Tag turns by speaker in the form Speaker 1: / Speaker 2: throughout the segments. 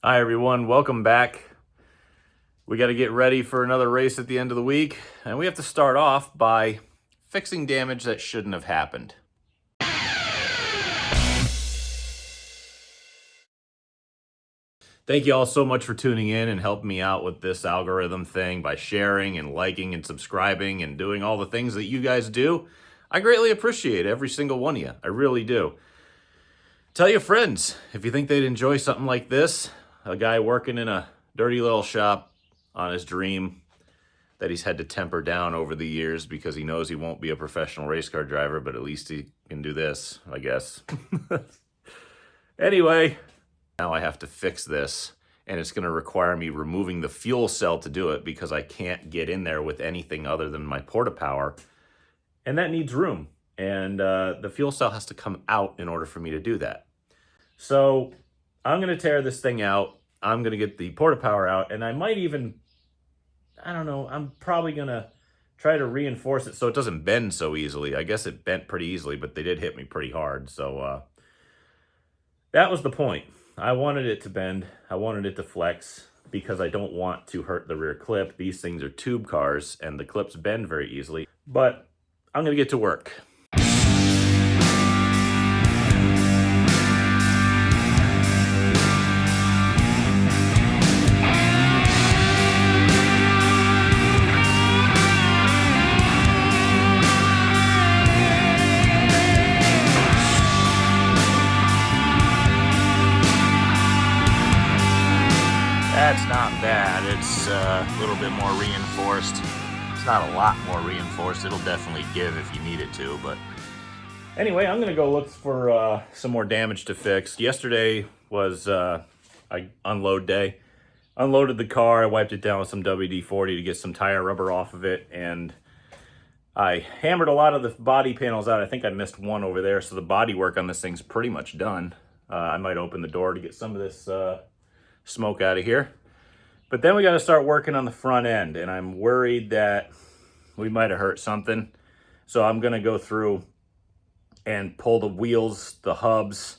Speaker 1: Hi everyone, welcome back. We got to get ready for another race at the end of the week, and we have to start off by fixing damage that shouldn't have happened. Thank you all so much for tuning in and helping me out with this algorithm thing by sharing and liking and subscribing and doing all the things that you guys do. I greatly appreciate every single one of you. I really do. Tell your friends if you think they'd enjoy something like this. A guy working in a dirty little shop on his dream that he's had to temper down over the years because he knows he won't be a professional race car driver, but at least he can do this, I guess. Anyway, now I have to fix this, and it's going to require me removing the fuel cell to do it because I can't get in there with anything other than my porta-power, and that needs room, and the fuel cell has to come out in order for me to do that. So I'm going to tear this thing out. I'm going to get the porta-power out, and I might even, I don't know, I'm probably going to try to reinforce it so it doesn't bend so easily. I guess it bent pretty easily, but they did hit me pretty hard. So that was the point. I wanted it to bend. I wanted it to flex because I don't want to hurt the rear clip. These things are tube cars, and the clips bend very easily. But I'm going to get to work. That's not bad. It's a little bit more reinforced. It's not a lot more reinforced. It'll definitely give if you need it to, but anyway, I'm gonna go look for some more damage to fix. Yesterday was unload day. Unloaded the car, I wiped it down with some WD-40 to get some tire rubber off of it, and I hammered a lot of the body panels out. I think I missed one over there, so the body work on this thing's pretty much done. I might open the door to get some of this smoke out of here. But then we got to start working on the front end, and I'm worried that we might have hurt something. So I'm going to go through and pull the wheels, the hubs,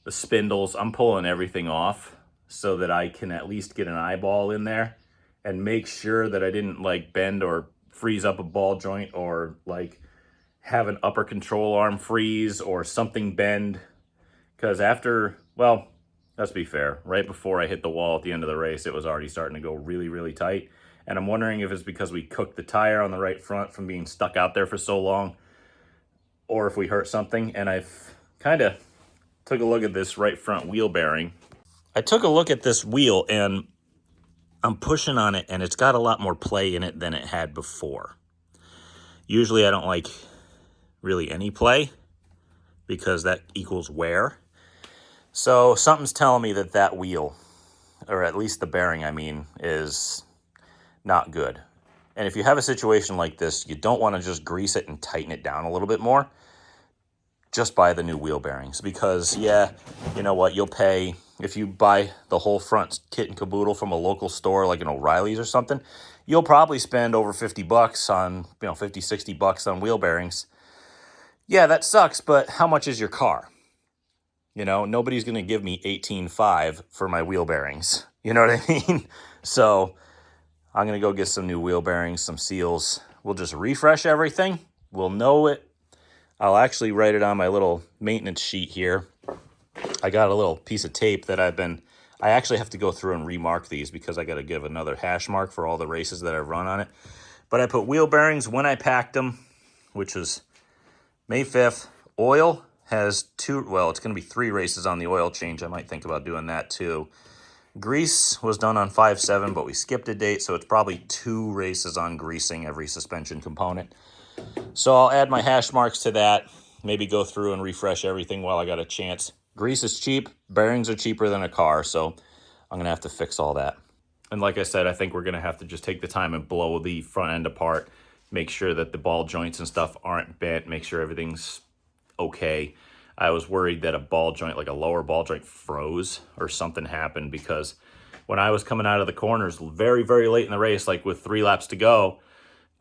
Speaker 1: the spindles. I'm pulling everything off so that I can at least get an eyeball in there and make sure that I didn't like bend or freeze up a ball joint or like have an upper control arm freeze or something bend. Because after, well, let's be fair, right before I hit the wall at the end of the race, it was already starting to go really, really tight. And I'm wondering if it's because we cooked the tire on the right front from being stuck out there for so long, or if we hurt something. And I've kind of took a look at this right front wheel bearing. I took a look at this wheel, and I'm pushing on it, and it's got a lot more play in it than it had before. Usually I don't like really any play because that equals wear. So something's telling me that that wheel, or at least the bearing, I mean, is not good. And if you have a situation like this, you don't want to just grease it and tighten it down a little bit more. Just buy the new wheel bearings because, yeah, you know what, you'll pay, if you buy the whole front kit and caboodle from a local store like an O'Reilly's or something, you'll probably spend over 50 bucks on, 50, 60 bucks on wheel bearings. Yeah, that sucks, but how much is your car? Nobody's going to give me $18,500 for my wheel bearings. You know what I mean? So I'm going to go get some new wheel bearings, some seals. We'll just refresh everything. We'll know it. I'll actually write it on my little maintenance sheet here. I got a little piece of tape that I actually have to go through and remark these because I got to give another hash mark for all the races that I've run on it. But I put wheel bearings when I packed them, which was May 5th. Oil has it's going to be 3 races on the oil change. I might think about doing that too. Grease was done on 5/7, but we skipped a date, so it's probably 2 races on greasing every suspension component. So I'll add my hash marks to that, maybe go through and refresh everything while I got a chance. Grease is cheap, bearings are cheaper than a car, so I'm going to have to fix all that. And like I said, I think we're going to have to just take the time and blow the front end apart, make sure that the ball joints and stuff aren't bent, make sure everything's okay. I was worried that a ball joint, like a lower ball joint, froze or something happened because when I was coming out of the corners very, very late in the race, like with 3 laps to go,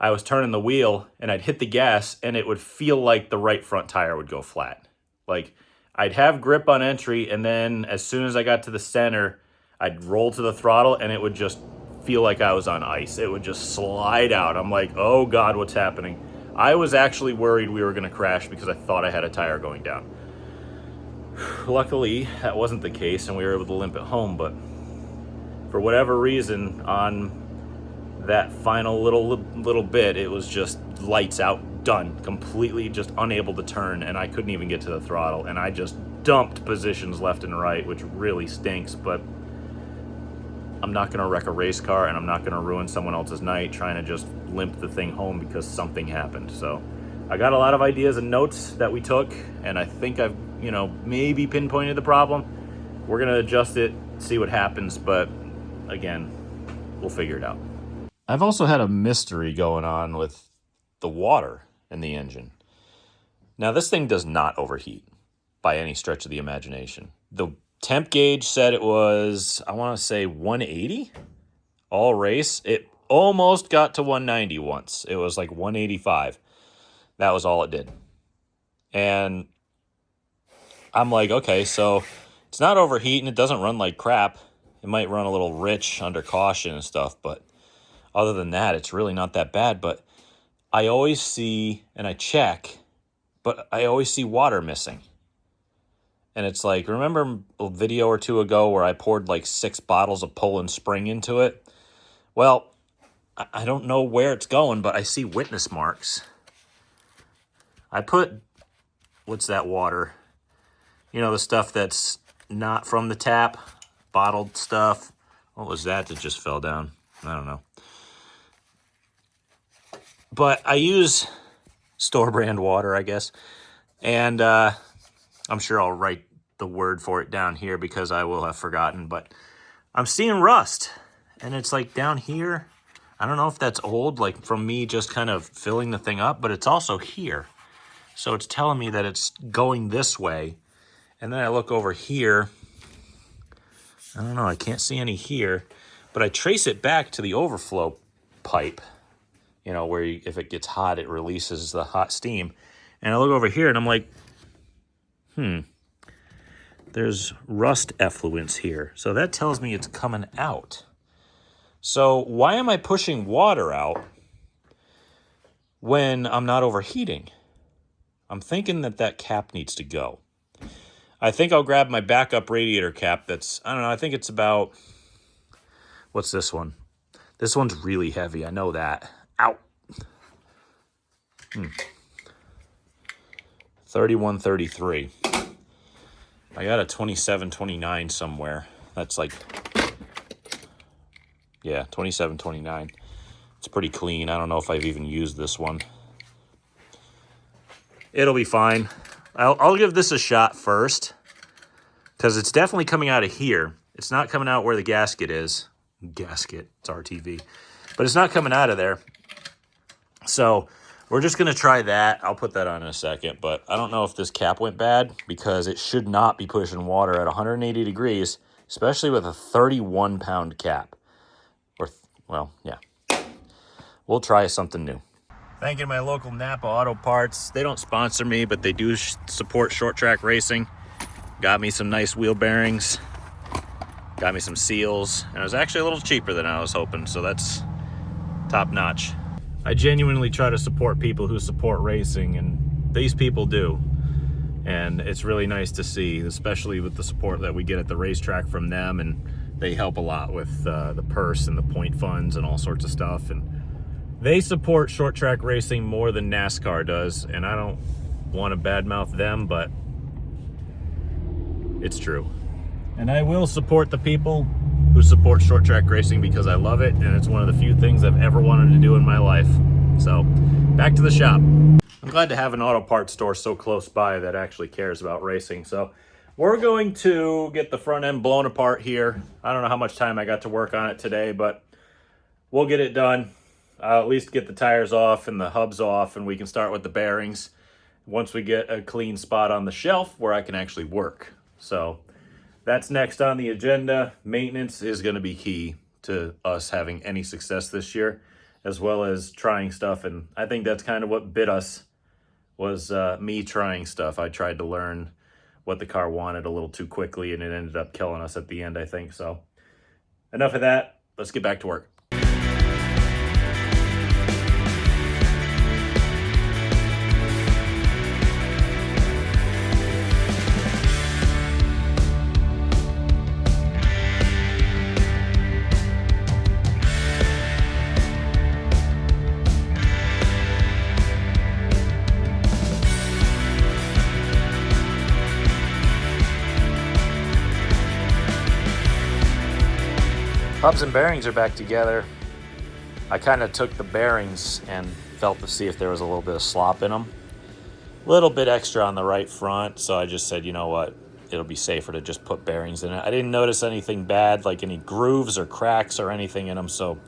Speaker 1: I was turning the wheel and I'd hit the gas and it would feel like the right front tire would go flat. Like I'd have grip on entry, and then as soon as I got to the center, I'd roll to the throttle and it would just feel like I was on ice. It would just slide out. I'm like, oh God, what's happening? I was actually worried we were gonna crash because I thought I had a tire going down. Luckily, that wasn't the case and we were able to limp it home, but for whatever reason, on that final little bit, it was just lights out, done, completely just unable to turn, and I couldn't even get to the throttle, and I just dumped positions left and right, which really stinks, but I'm not gonna wreck a race car and I'm not gonna ruin someone else's night trying to just limp the thing home because something happened. So I got a lot of ideas and notes that we took, and I think I've, maybe pinpointed the problem. We're gonna adjust it, see what happens, but again, we'll figure it out. I've also had a mystery going on with the water in the engine. Now, this thing does not overheat by any stretch of the imagination. The temp gauge said it was, I want to say 180 all race. It almost got to 190 once. It was like 185. That was all it did. And I'm like, okay, so it's not overheating. It doesn't run like crap. It might run a little rich under caution and stuff, but other than that, it's really not that bad. But I always see, and I check, but I always see water missing. And it's like, remember a video or two ago where I poured like 6 bottles of Poland Spring into it? Well, I don't know where it's going, but I see witness marks. I put, what's that water? The stuff that's not from the tap, bottled stuff. What was that just fell down? I don't know. But I use store brand water, I guess. And I'm sure I'll write the word for it down here because I will have forgotten. But I'm seeing rust. And it's like down here. I don't know if that's old, like from me just kind of filling the thing up. But it's also here. So it's telling me that it's going this way. And then I look over here. I don't know. I can't see any here. But I trace it back to the overflow pipe. Where if it gets hot, it releases the hot steam. And I look over here and I'm like, there's rust effluence here. So that tells me it's coming out. So why am I pushing water out when I'm not overheating? I'm thinking that cap needs to go. I think I'll grab my backup radiator cap that's, I don't know, I think it's about, what's this one? This one's really heavy, I know that. Ow. 3133. I got a 2729 somewhere. That's like, yeah, 2729. It's pretty clean. I don't know if I've even used this one. It'll be fine. I'll give this a shot first because it's definitely coming out of here. It's not coming out where the gasket is. Gasket, it's RTV. But it's not coming out of there. So we're just going to try that. I'll put that on in a second. But I don't know if this cap went bad because it should not be pushing water at 180 degrees, especially with a 31-pound cap. Well, yeah. We'll try something new. Thanking my local Napa Auto Parts. They don't sponsor me, but they do support short track racing. Got me some nice wheel bearings. Got me some seals. And it was actually a little cheaper than I was hoping, so that's top notch. I genuinely try to support people who support racing, and these people do. And it's really nice to see, especially with the support that we get at the racetrack from them, and they help a lot with the purse and the point funds and all sorts of stuff. And they support short track racing more than NASCAR does, and I don't want to badmouth them, but it's true. And I will support the people who support short track racing because I love it, and it's one of the few things I've ever wanted to do in my life. So, back to the shop. I'm glad to have an auto parts store so close by that actually cares about racing. So, we're going to get the front end blown apart here. I don't know how much time I got to work on it today, but we'll get it done. I'll at least get the tires off and the hubs off, and we can start with the bearings once we get a clean spot on the shelf where I can actually work. So that's next on the agenda. Maintenance is going to be key to us having any success this year, as well as trying stuff. And I think that's kind of what bit us, was me trying stuff. I tried to learn what the car wanted a little too quickly, and it ended up killing us at the end, I think. So enough of that. Let's get back to work. Hubs and bearings are back together. I kind of took the bearings and felt to see if there was a little bit of slop in them. A little bit extra on the right front, so I just said, you know what, it'll be safer to just put bearings in it. I didn't notice anything bad, like any grooves or cracks or anything in them, so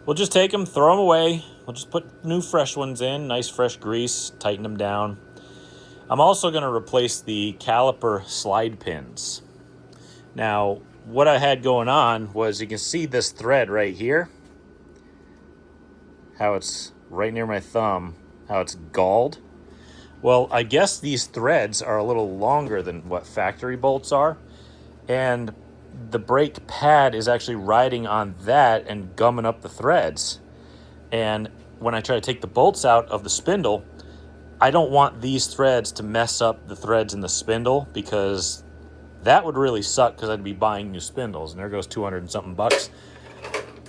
Speaker 1: we'll just take them, throw them away. We'll just put new fresh ones in, nice fresh grease, tighten them down. I'm also going to replace the caliper slide pins. Now, what I had going on was, you can see this thread right here, how it's right near my thumb, how it's galled. Well, I guess these threads are a little longer than what factory bolts are, and the brake pad is actually riding on that and gumming up the threads. And when I try to take the bolts out of the spindle, I don't want these threads to mess up the threads in the spindle, because that would really suck, because I'd be buying new spindles, and there goes 200 and something bucks.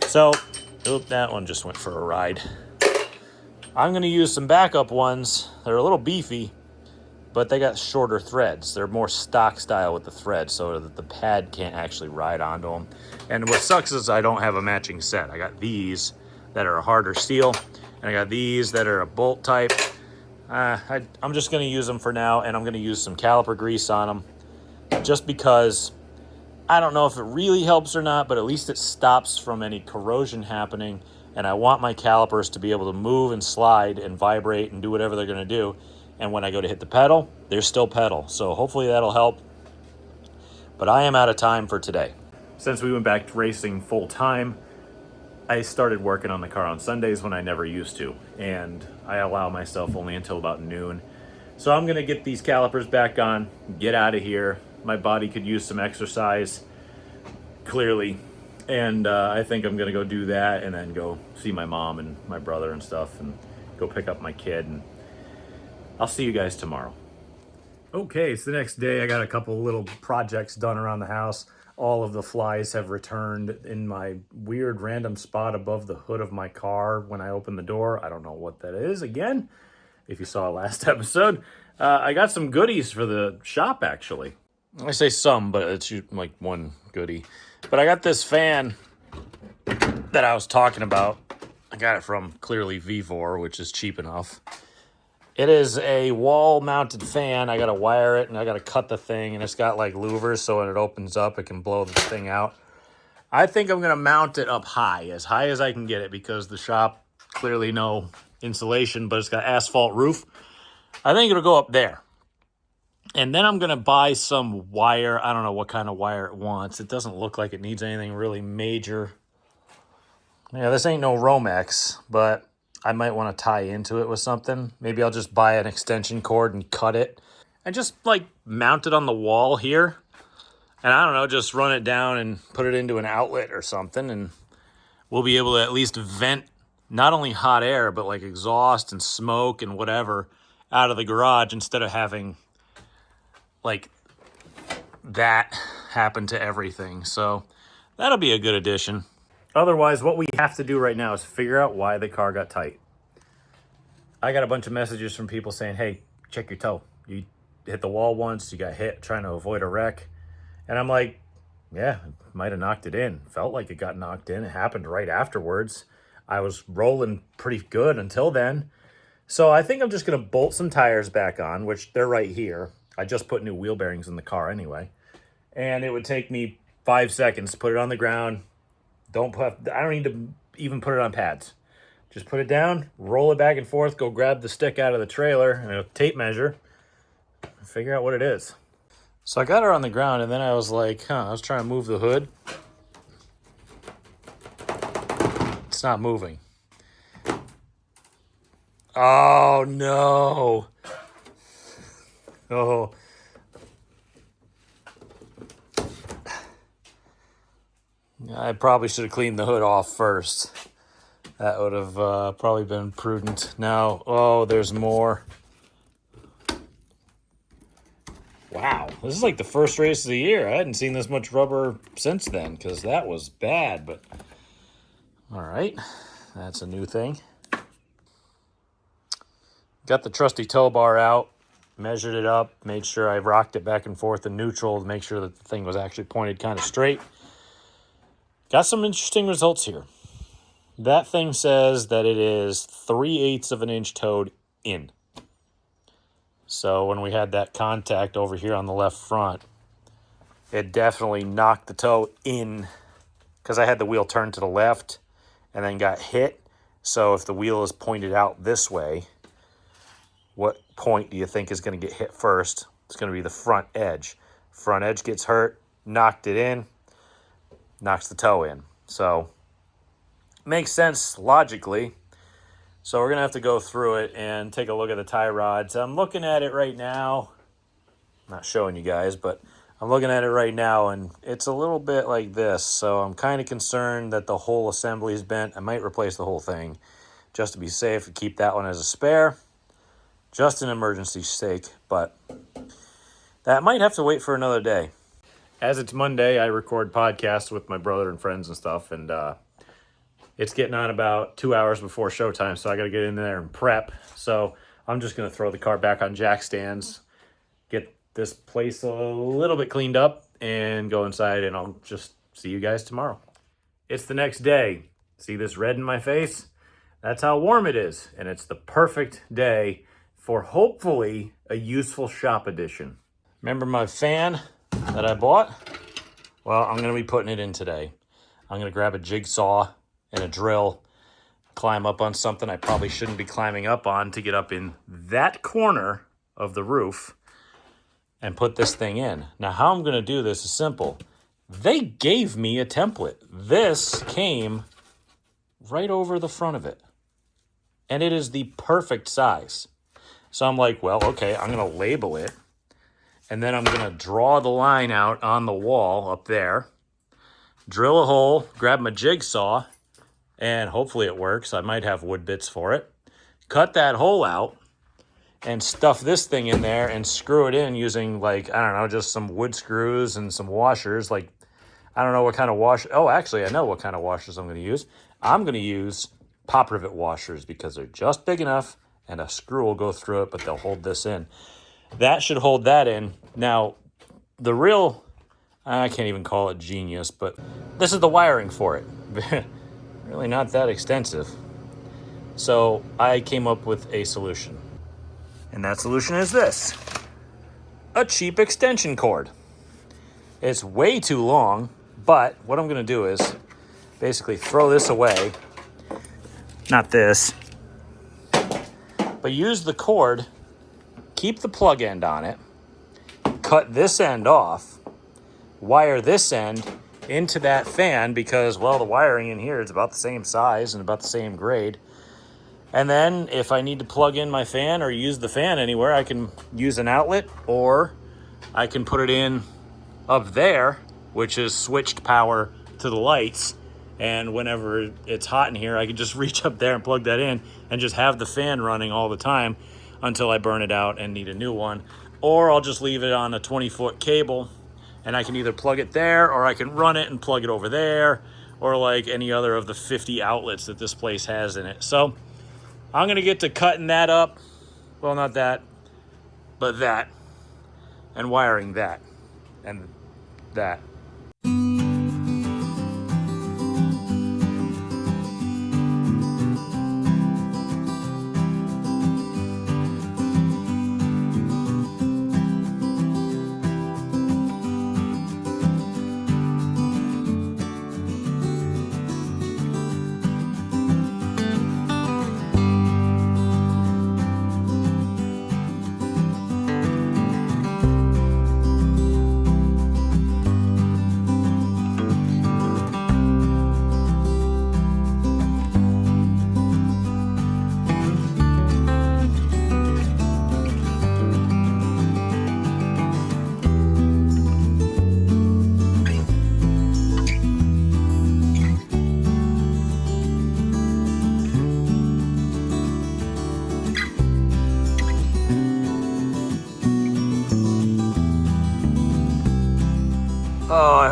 Speaker 1: So, that one just went for a ride. I'm going to use some backup ones. They're a little beefy, but they got shorter threads. They're more stock style with the threads, so that the pad can't actually ride onto them. And what sucks is I don't have a matching set. I got these that are a harder steel, and I got these that are a bolt type. I'm just going to use them for now, and I'm going to use some caliper grease on them, just because I don't know if it really helps or not, but at least it stops from any corrosion happening. And I want my calipers to be able to move and slide and vibrate and do whatever they're going to do. And when I go to hit the pedal, there's still pedal. So hopefully that'll help. But I am out of time for today. Since we went back to racing full time, I started working on the car on Sundays when I never used to. And I allow myself only until about noon. So I'm going to get these calipers back on, get out of here. My body could use some exercise, clearly. And I think I'm going to go do that, and then go see my mom and my brother and stuff, and go pick up my kid. And I'll see you guys tomorrow. Okay, it's the next day. I got a couple little projects done around the house. All of the flies have returned in my weird random spot above the hood of my car when I open the door. I don't know what that is. Again, if you saw last episode, I got some goodies for the shop, actually. I say some, but it's like one goodie. But I got this fan that I was talking about. I got it from clearly Vivor, which is cheap enough. It is a wall-mounted fan. I got to wire it, and I got to cut the thing, and it's got like louvers, so when it opens up, it can blow the thing out. I think I'm going to mount it up high as I can get it, because the shop, clearly no insulation, but it's got asphalt roof. I think it'll go up there. And then I'm going to buy some wire. I don't know what kind of wire it wants. It doesn't look like it needs anything really major. Yeah, this ain't no Romex, but I might want to tie into it with something. Maybe I'll just buy an extension cord and cut it. And just, like, mount it on the wall here. And I don't know, just run it down and put it into an outlet or something. And we'll be able to at least vent not only hot air, but, like, exhaust and smoke and whatever out of the garage, instead of having like that happen to everything. So that'll be a good addition. Otherwise, what we have to do right now is figure out why the car got tight. I got a bunch of messages from people saying, hey, check your toe. You hit the wall once, you got hit trying to avoid a wreck. And I'm like, yeah, might have knocked it in. Felt like it got knocked in. It happened right afterwards. I was rolling pretty good until then. So I think I'm just going to bolt some tires back on, which they're right here. I just put new wheel bearings in the car anyway. And it would take me 5 seconds to put it on the ground. I don't need to even put it on pads. Just put it down, roll it back and forth, go grab the stick out of the trailer and a tape measure, and figure out what it is. So I got her on the ground, and then I was like, I was trying to move the hood. It's not moving. Oh, no. Oh. I probably should have cleaned the hood off first. That would have probably been prudent. Now, oh, there's more. Wow, this is like the first race of the year. I hadn't seen this much rubber since then because that was bad, but all right, that's a new thing. Got the trusty tow bar out, measured it up, made sure I rocked it back and forth in neutral to make sure that the thing was actually pointed kind of straight. Got some interesting results here. That thing says that it is 3/8 of an inch towed in. So when we had that contact over here on the left front, it definitely knocked the toe in because I had the wheel turned to the left and then got hit. So if the wheel is pointed out this way, what point do you think is going to get hit first? It's going to be the front edge. Front edge gets hurt, knocked it in, knocks the toe in. So makes sense logically. So we're going to have to go through it and take a look at the tie rods. I'm looking at it right now. I'm not showing you guys, but I'm looking at it right now, and it's a little bit like this. So I'm kind of concerned that the whole assembly is bent. I might replace the whole thing just to be safe and keep that one as a spare. Just an emergency sake, but that might have to wait for another day. As it's Monday, I record podcasts with my brother and friends and stuff, and it's getting on about 2 hours before showtime, so I got to get in there and prep. So I'm just going to throw the car back on jack stands, get this place a little bit cleaned up, and go inside, and I'll just see you guys tomorrow. It's the next day. See this red in my face? That's how warm it is, and it's the perfect day for hopefully a useful shop edition. Remember my fan that I bought? Well, I'm going to be putting it in today. I'm going to grab a jigsaw and a drill, climb up on something I probably shouldn't be climbing up on to get up in that corner of the roof and put this thing in. Now, how I'm going to do this is simple. They gave me a template. This came right over the front of it, and it is the perfect size. So I'm like, well, okay, I'm going to label it, and then I'm going to draw the line out on the wall up there, drill a hole, grab my jigsaw, and hopefully it works. I might have wood bits for it. Cut that hole out and stuff this thing in there and screw it in using, like, I don't know, just some wood screws and some washers. Like, I don't know what kind of wash. Oh, actually, I know what kind of washers I'm going to use. I'm going to use pop rivet washers because they're just big enough and a screw will go through it, but they'll hold this in. That should hold that in. Now, the real, I can't even call it genius, but this is the wiring for it. Really not that extensive. So I came up with a solution. And that solution is this. A cheap extension cord. It's way too long, but what I'm going to do is basically throw this away. Not this. But use the cord, keep the plug end on it, cut this end off, wire this end into that fan because, well, the wiring in here is about the same size and about the same grade. And then if I need to plug in my fan or use the fan anywhere, I can use an outlet, or I can put it in up there, which is switched power to the lights. And whenever it's hot in here, I can just reach up there and plug that in and just have the fan running all the time until I burn it out and need a new one. Or I'll just leave it on a 20-foot cable, and I can either plug it there or I can run it and plug it over there, or like any other of the 50 outlets that this place has in it. So I'm going to get to cutting that up. Well, not that, but that. And wiring that. And that.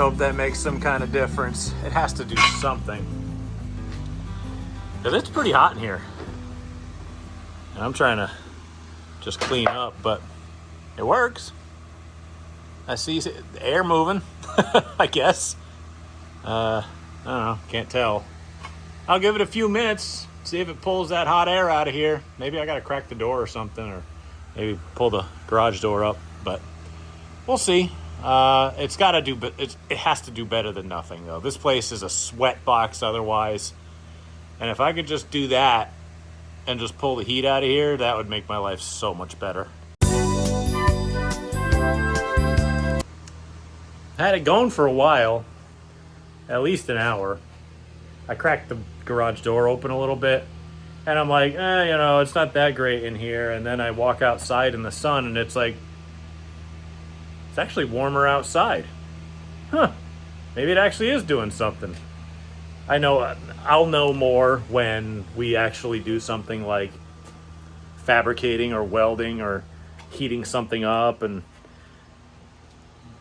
Speaker 1: hope that makes some kind of difference. It has to do something. Because it's pretty hot in here. And I'm trying to just clean up, but it works. I see the air moving, I guess. I don't know, can't tell. I'll give it a few minutes, see if it pulls that hot air out of here. Maybe I gotta crack the door or something, or maybe pull the garage door up, but we'll see. It's gotta do, but it has to do better than nothing, though. This place is a sweat box otherwise, and if I could just do that and just pull the heat out of here, that would make my life so much better. I had it going for a while, at least an hour. I cracked the garage door open a little bit, and I'm like, it's not that great in here. And then I walk outside in the sun, and it's like, it's actually warmer outside. Huh, maybe it actually is doing something. I know I'll know more when we actually do something like fabricating or welding or heating something up and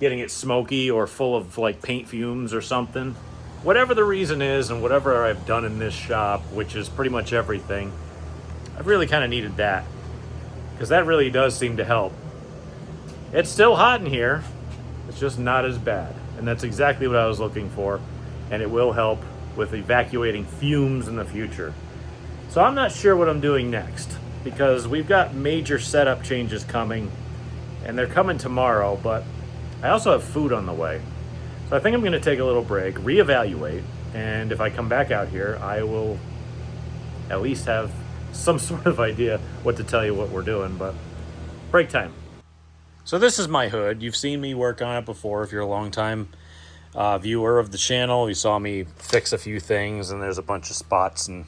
Speaker 1: getting it smoky or full of like paint fumes or something. Whatever the reason is, and whatever I've done in this shop, which is pretty much everything, I've really kind of needed that, because that really does seem to help. It's still hot in here, it's just not as bad, and that's exactly what I was looking for, and it will help with evacuating fumes in the future. So I'm not sure what I'm doing next, because we've got major setup changes coming, and they're coming tomorrow, but I also have food on the way. So I think I'm gonna take a little break, reevaluate, and if I come back out here, I will at least have some sort of idea what to tell you what we're doing, but break time. So this is my hood. You've seen me work on it before if you're a long time viewer of the channel. You saw me fix a few things, and there's a bunch of spots, and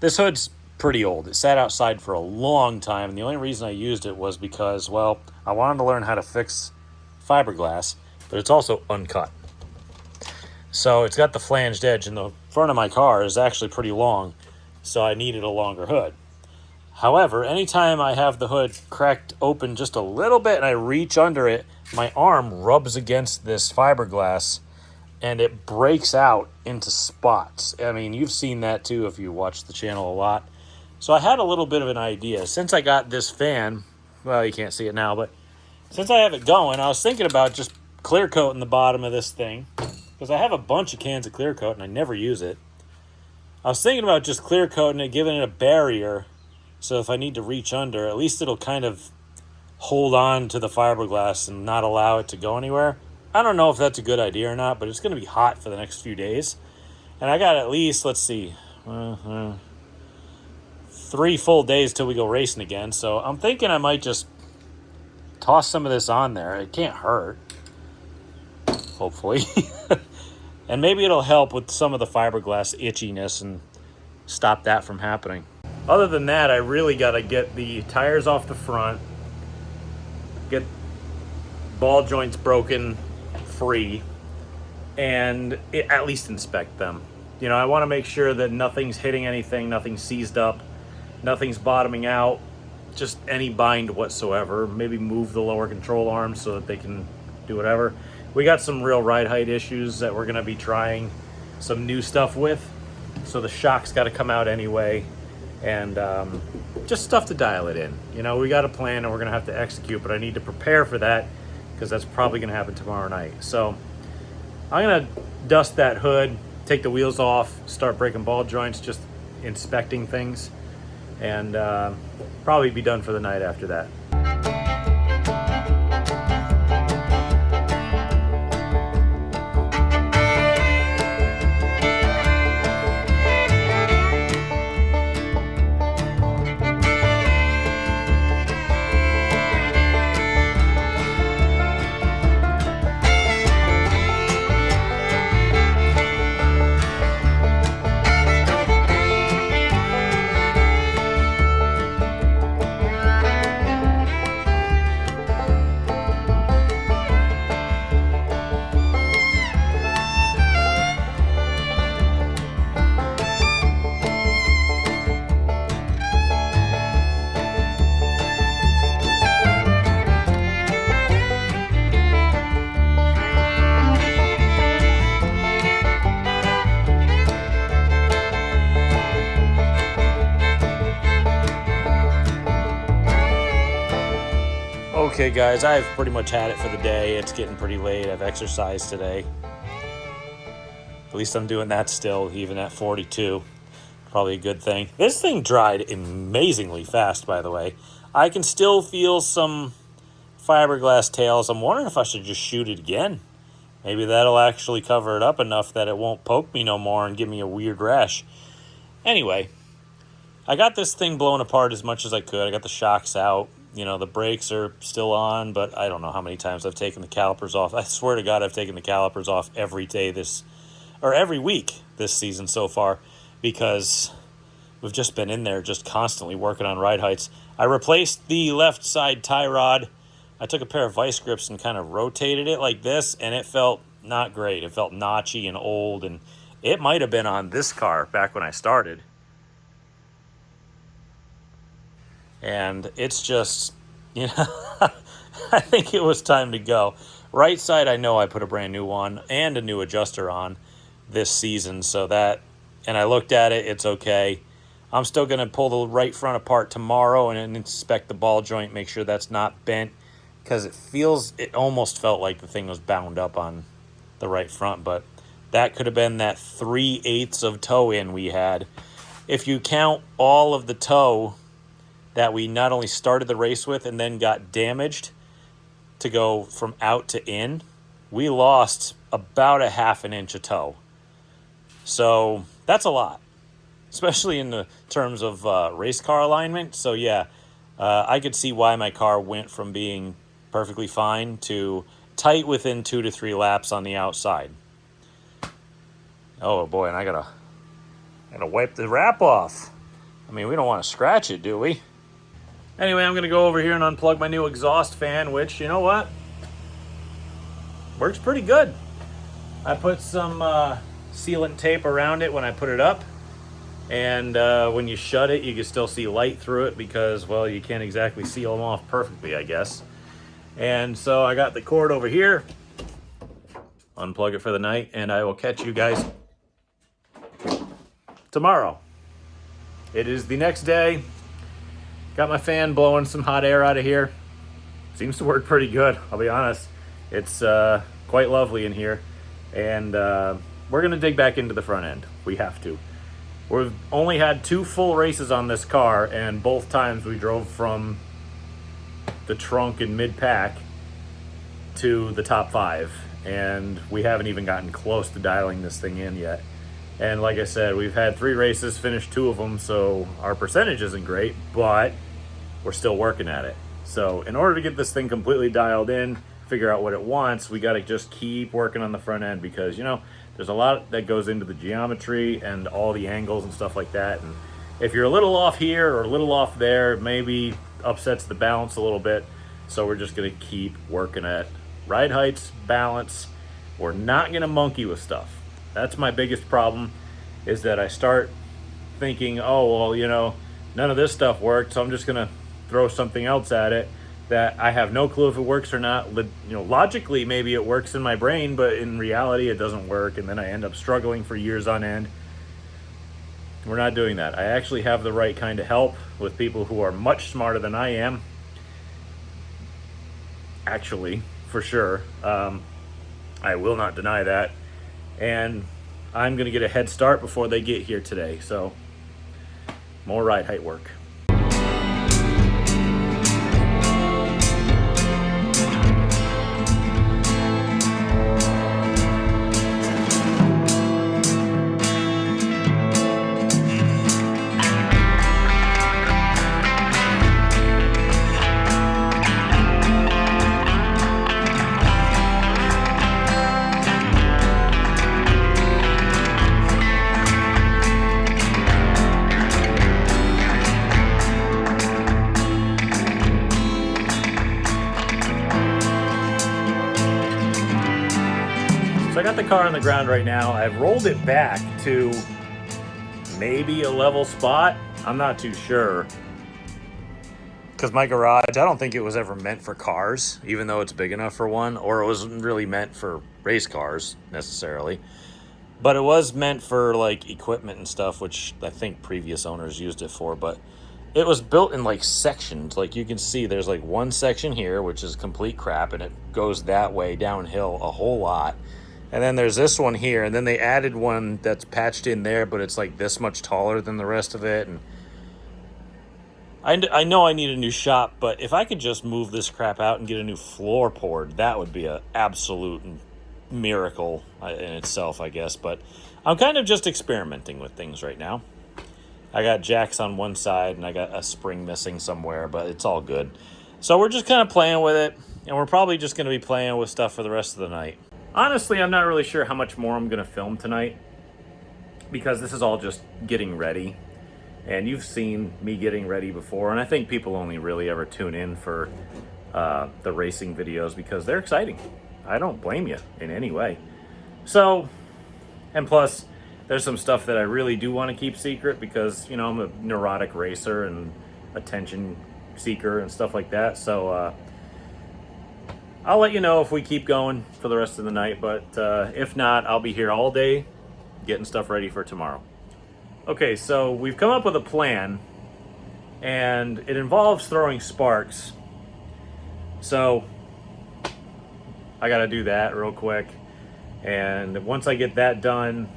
Speaker 1: this hood's pretty old. It sat outside for a long time, and the only reason I used it was because, well, I wanted to learn how to fix fiberglass, but it's also uncut. So it's got the flanged edge, and the front of my car is actually pretty long, so I needed a longer hood. However, anytime I have the hood cracked open just a little bit and I reach under it, my arm rubs against this fiberglass and it breaks out into spots. I mean, you've seen that too if you watch the channel a lot. So I had a little bit of an idea. Since I got this fan, well, you can't see it now, but since I have it going, I was thinking about just clear coating the bottom of this thing, because I have a bunch of cans of clear coat and I never use it. I was thinking about just clear coating it, giving it a barrier, so if I need to reach under, at least it'll kind of hold on to the fiberglass and not allow it to go anywhere. I don't know if that's a good idea or not, but it's going to be hot for the next few days. And I got at least, let's see, 3 full days till we go racing again. So I'm thinking I might just toss some of this on there. It can't hurt, hopefully. And maybe it'll help with some of the fiberglass itchiness and stop that from happening. Other than that, I really got to get the tires off the front, get ball joints broken free, and at least inspect them. You know, I want to make sure that nothing's hitting anything, nothing's seized up, nothing's bottoming out, just any bind whatsoever. Maybe move the lower control arms so that they can do whatever. We got some real ride height issues that we're going to be trying some new stuff with, so the shock's got to come out anyway, and just stuff to dial it in. You know, we got a plan and we're going to have to execute, but I need to prepare for that because that's probably going to happen tomorrow night. So I'm going to dust that hood, take the wheels off, start breaking ball joints, just inspecting things, and probably be done for the night after that. Okay, guys, I've pretty much had it for the day. It's getting pretty late. I've exercised today. At least I'm doing that still, even at 42. Probably a good thing. This thing dried amazingly fast, by the way. I can still feel some fiberglass tails. I'm wondering if I should just shoot it again. Maybe that'll actually cover it up enough that it won't poke me no more and give me a weird rash. Anyway, I got this thing blown apart as much as I could. I got the shocks out. You know, the brakes are still on, but I don't know how many times I've taken the calipers off. I swear to God, I've taken the calipers off every day every week this season so far, because we've just been in there just constantly working on ride heights. I replaced the left side tie rod. I took a pair of vice grips and kind of rotated it like this, and it felt not great. It felt notchy and old, and it might have been on this car back when I started. And it's just, you know, I think it was time to go. Right side, I know I put a brand new one and a new adjuster on this season, so that, and I looked at it, it's okay. I'm still going to pull the right front apart tomorrow and inspect the ball joint, make sure that's not bent, because it almost felt like the thing was bound up on the right front, but that could have been that 3/8 of toe in we had. If you count all of the toe that we not only started the race with and then got damaged to go from out to in, we lost about a 1/2 inch of toe. So that's a lot, especially in the terms of race car alignment. So yeah, I could see why my car went from being perfectly fine to tight within 2 to 3 laps on the outside. Oh boy, and I gotta wipe the wrap off. I mean, we don't want to scratch it, do we? Anyway, I'm gonna go over here and unplug my new exhaust fan, which, you know what, works pretty good. I put some sealant tape around it when I put it up, and when you shut it, you can still see light through it because, well, you can't exactly seal them off perfectly, I guess. And so I got the cord over here, unplug it for the night, and I will catch you guys tomorrow. It is the next day. Got my fan blowing some hot air out of here. Seems to work pretty good, I'll be honest. It's quite lovely in here. And we're gonna dig back into the front end. We have to. We've only had 2 full races on this car, and both times we drove from the trunk and mid-pack to the top 5. And we haven't even gotten close to dialing this thing in yet. And like I said, we've had 3 races, finished 2 of them, so our percentage isn't great, but we're still working at it. So in order to get this thing completely dialed in, figure out what it wants, we got to just keep working on the front end, because, you know, there's a lot that goes into the geometry and all the angles and stuff like that. And if you're a little off here or a little off there, maybe upsets the balance a little bit. So we're just going to keep working at ride heights, balance. We're not going to monkey with stuff. That's my biggest problem, is that I start thinking, oh, well, you know, none of this stuff worked, so I'm just going to throw something else at it that I have no clue if it works or not. You know, logically, maybe it works in my brain, but in reality, it doesn't work, and then I end up struggling for years on end. We're not doing that. I actually have the right kind of help with people who are much smarter than I am. Actually, for sure. I will not deny that. And I'm going to get a head start before they get here today. So, more ride height work. So I got the car on the ground right now. I've rolled it back to maybe a level spot. I'm not too sure. Because my garage, I don't think it was ever meant for cars, even though it's big enough for one, or it wasn't really meant for race cars necessarily. But it was meant for like equipment and stuff, which I think previous owners used it for. But it was built in like sections. Like you can see there's like one section here, which is complete crap, and it goes that way downhill a whole lot. And then there's this one here, and then they added one that's patched in there, but it's like this much taller than the rest of it. And I know I need a new shop, but if I could just move this crap out and get a new floor poured, that would be an absolute miracle in itself, I guess. But I'm kind of just experimenting with things right now. I got jacks on one side, and I got a spring missing somewhere, but it's all good. So we're just kind of playing with it, and we're probably just going to be playing with stuff for the rest of the night. Honestly, I'm not really sure how much more I'm going to film tonight, because this is all just getting ready. And you've seen me getting ready before, and I think people only really ever tune in for the racing videos because they're exciting. I don't blame you in any way. So, and plus, there's some stuff that I really do want to keep secret because, you know, I'm a neurotic racer and attention seeker and stuff like that. So, I'll let you know if we keep going for the rest of the night, but if not, I'll be here all day getting stuff ready for tomorrow. Okay, so we've come up with a plan, and it involves throwing sparks. So I got to do that real quick, and once I get that done,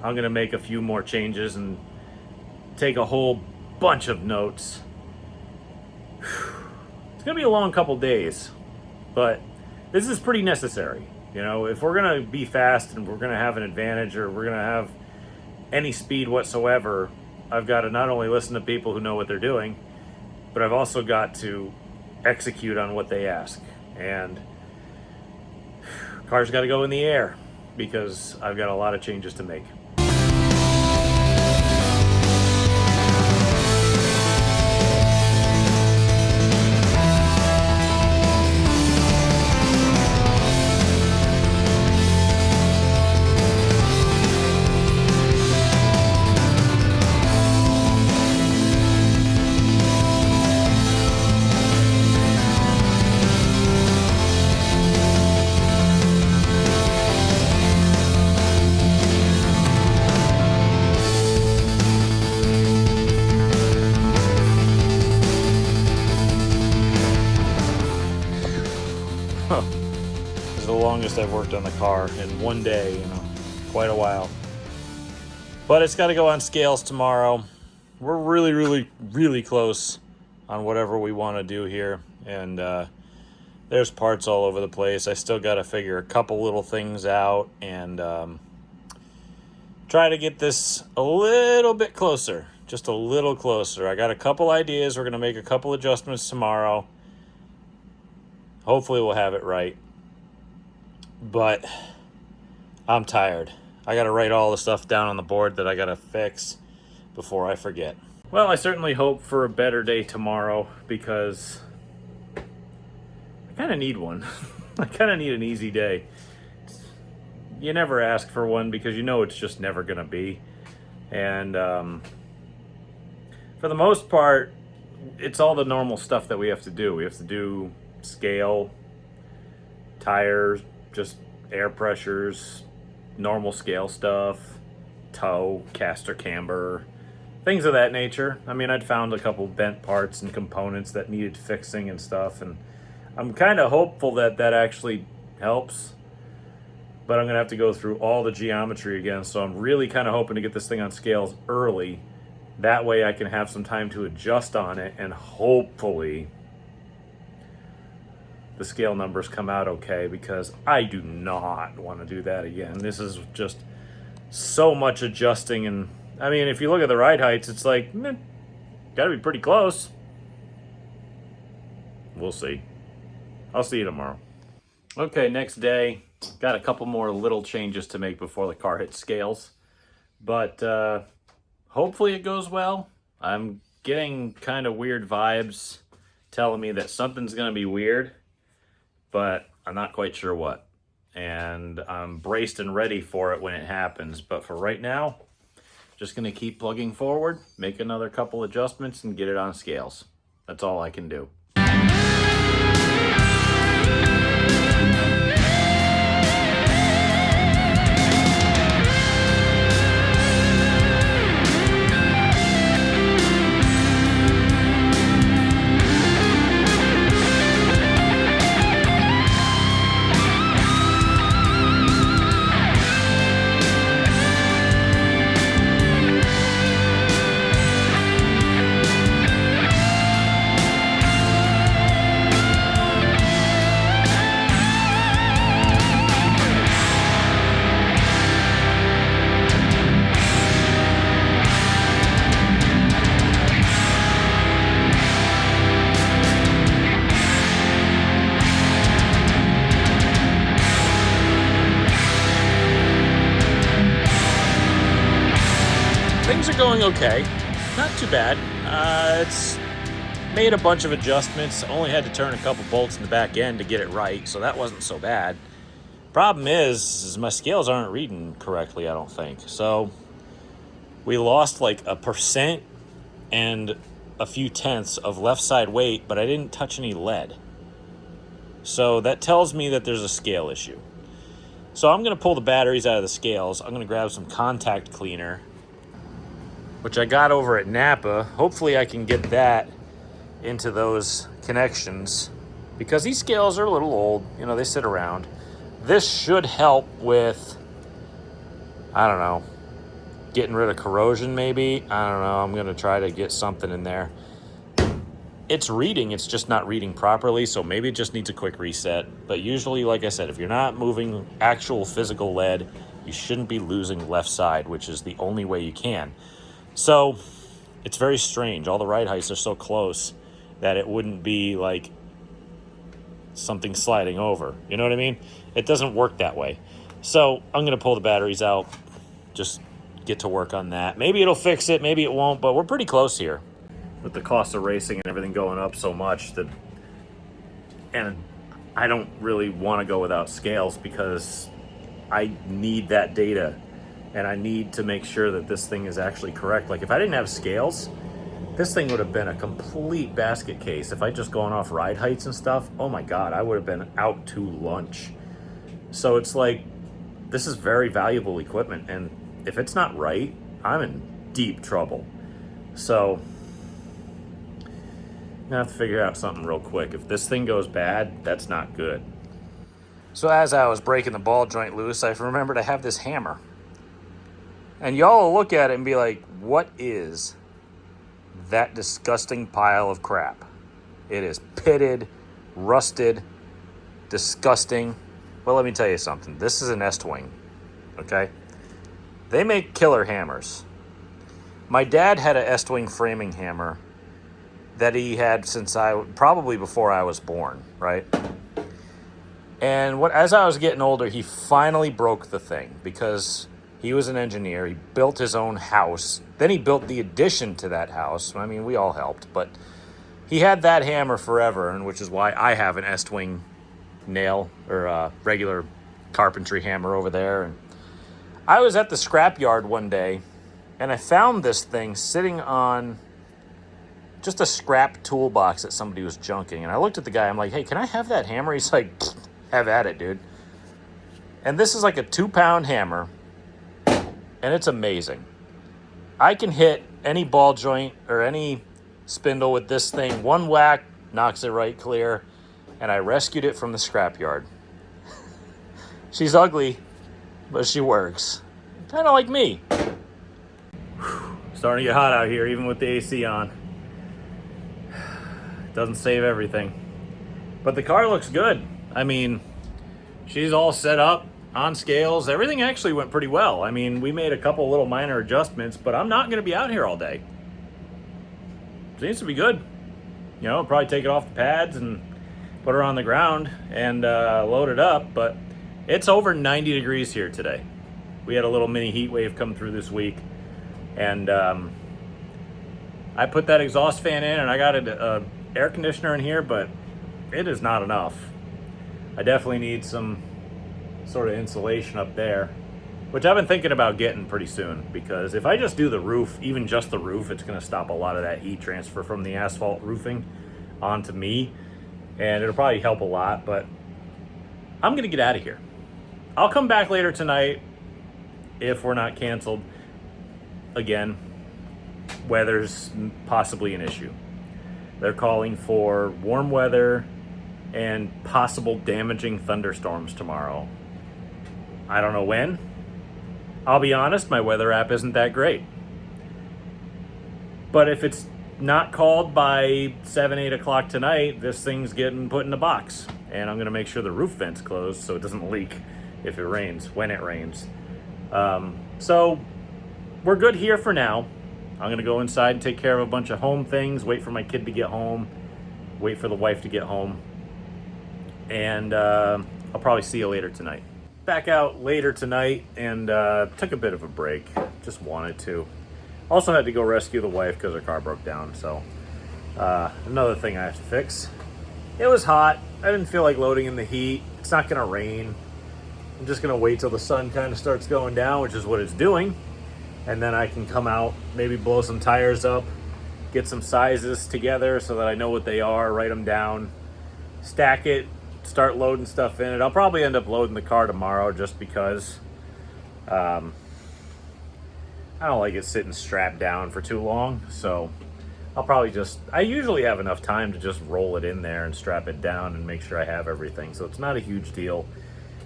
Speaker 1: I'm going to make a few more changes and take a whole bunch of notes. It's going to be a long couple days, but this is pretty necessary. You know, if we're going to be fast and we're going to have an advantage, or we're going to have any speed whatsoever, I've got to not only listen to people who know what they're doing, but I've also got to execute on what they ask. And car's got to go in the air because I've got a lot of changes to make. This is the longest I've worked on the car in one day, you know, quite a while. But it's got to go on scales tomorrow. We're really close on whatever we want to do here. And there's parts all over the place. I still got to figure a couple little things out and try to get this a little bit closer. Just a little closer. I got a couple ideas. We're going to make a couple adjustments tomorrow. Hopefully we'll have it right. But I'm tired. I got to write all the stuff down on the board that I got to fix before I forget. Well, I certainly hope for a better day tomorrow because I kind of need one. I kind of need an easy day. You never ask for one because you know it's just never going to be. And for the most part, it's all the normal stuff that we have to do. We have to do scale, tires, just air pressures, normal scale stuff, tow, caster camber, things of that nature. I mean, I'd found a couple bent parts and components that needed fixing and stuff, and I'm kind of hopeful that that actually helps, but I'm going to have to go through all the geometry again, so I'm really kind of hoping to get this thing on scales early. That way I can have some time to adjust on it, and hopefully the scale numbers come out okay, because I do not want to do that again. This is just so much adjusting, and I mean, if you look at the ride heights, it's like, gotta be pretty close. We'll see. I'll see you tomorrow. Okay, next day. Got a couple more little changes to make before the car hits scales, but hopefully it goes well. I'm getting kind of weird vibes telling me that something's gonna be weird, but I'm not quite sure what. And I'm braced and ready for it when it happens. But for right now, just gonna keep plugging forward, make another couple adjustments, and get it on scales. That's all I can do. things are going okay. Not too bad. It's made a bunch of adjustments. Only had to turn a couple bolts in the back end to get it right, so that wasn't so bad. Problem is my scales aren't reading correctly, I don't think. So we lost like 1% and a few tenths of left side weight, but I didn't touch any lead. So that tells me that there's a scale issue. So I'm going to pull the batteries out of the scales. I'm going to grab some contact cleaner, which I got over at Napa. Hopefully I can get that into those connections because these scales are a little old. You know, they sit around. This should help with, I don't know, getting rid of corrosion maybe. I don't know. I'm going to try to get something in there. It's reading, it's just not reading properly, so maybe it just needs a quick reset. But usually, like I said, if you're not moving actual physical lead, you shouldn't be losing left side, which is the only way you can. So it's very strange. All the ride heights are so close that it wouldn't be like something sliding over. You know what I mean? It doesn't work that way. So I'm going to pull the batteries out, just get to work on that. Maybe it'll fix it, maybe it won't, but we're pretty close here. With the cost of racing and everything going up so much that, and I don't really want to go without scales because I need that data and I need to make sure that this thing is actually correct. Like if I didn't have scales, this thing would have been a complete basket case. If I'd just gone off ride heights and stuff, oh my God, I would have been out to lunch. So it's like, this is very valuable equipment, and if it's not right, I'm in deep trouble. So I'm gonna have to figure out something real quick. If this thing goes bad, that's not good. So as I was breaking the ball joint loose, I remembered I have this hammer. And y'all will look at it and be like, what is that disgusting pile of crap? It is pitted, rusted, disgusting. Well, let me tell you something. This is an Estwing, okay? They make killer hammers. My dad had an Estwing framing hammer that he had since probably before I was born, right? And as I was getting older, he finally broke the thing because he was an engineer. He built his own house. Then he built the addition to that house. I mean, we all helped, but he had that hammer forever, and which is why I have an Estwing nail or regular carpentry hammer over there. And I was at the scrapyard one day, and I found this thing sitting on just a scrap toolbox that somebody was junking. And I looked at the guy, I'm like, hey, can I have that hammer? He's like, have at it, dude. And this is like a 2-pound hammer, and it's amazing. I can hit any ball joint or any spindle with this thing. One whack knocks it right clear, and I rescued it from the scrapyard. She's ugly, but she works. Kind of like me. Starting to get hot out here, even with the AC on. Doesn't save everything. But the car looks good. I mean, she's all set up on scales. Everything actually went pretty well. I mean, we made a couple little minor adjustments, but I'm not going to be out here all day. Seems to be good. You know, I'll probably take it off the pads and put her on the ground and load it up, but it's over 90 degrees here today. We had a little mini heat wave come through this week, and I put that exhaust fan in and I got a air conditioner in here, but it is not enough. I definitely need some sort of insulation up there, which I've been thinking about getting pretty soon, because if I just do the roof, even just the roof, it's going to stop a lot of that heat transfer from the asphalt roofing onto me, and it'll probably help a lot. But I'm going to get out of here. I'll come back later tonight if we're not canceled again. Weather's possibly an issue. They're calling for warm weather and possible damaging thunderstorms tomorrow. I don't know when. I'll be honest, my weather app isn't that great. But if it's not called by 7, 8 o'clock tonight, this thing's getting put in a box. And I'm going to make sure the roof vent's closed so it doesn't leak if it rains, when it rains. So we're good here for now. I'm going to go inside and take care of a bunch of home things, wait for my kid to get home, wait for the wife to get home. And I'll probably see you later tonight. Back out later tonight and took a bit of a break. Just wanted to. Also had to go rescue the wife because her car broke down. So another thing I have to fix. It was hot. I didn't feel like loading in the heat. It's not going to rain. I'm just going to wait till the sun kind of starts going down, which is what it's doing. And then I can come out, maybe blow some tires up, get some sizes together so that I know what they are, write them down, stack it, start loading stuff in it. I'll probably end up loading the car tomorrow just because I don't like it sitting strapped down for too long. So I'll probably I usually have enough time to just roll it in there and strap it down and make sure I have everything. So it's not a huge deal.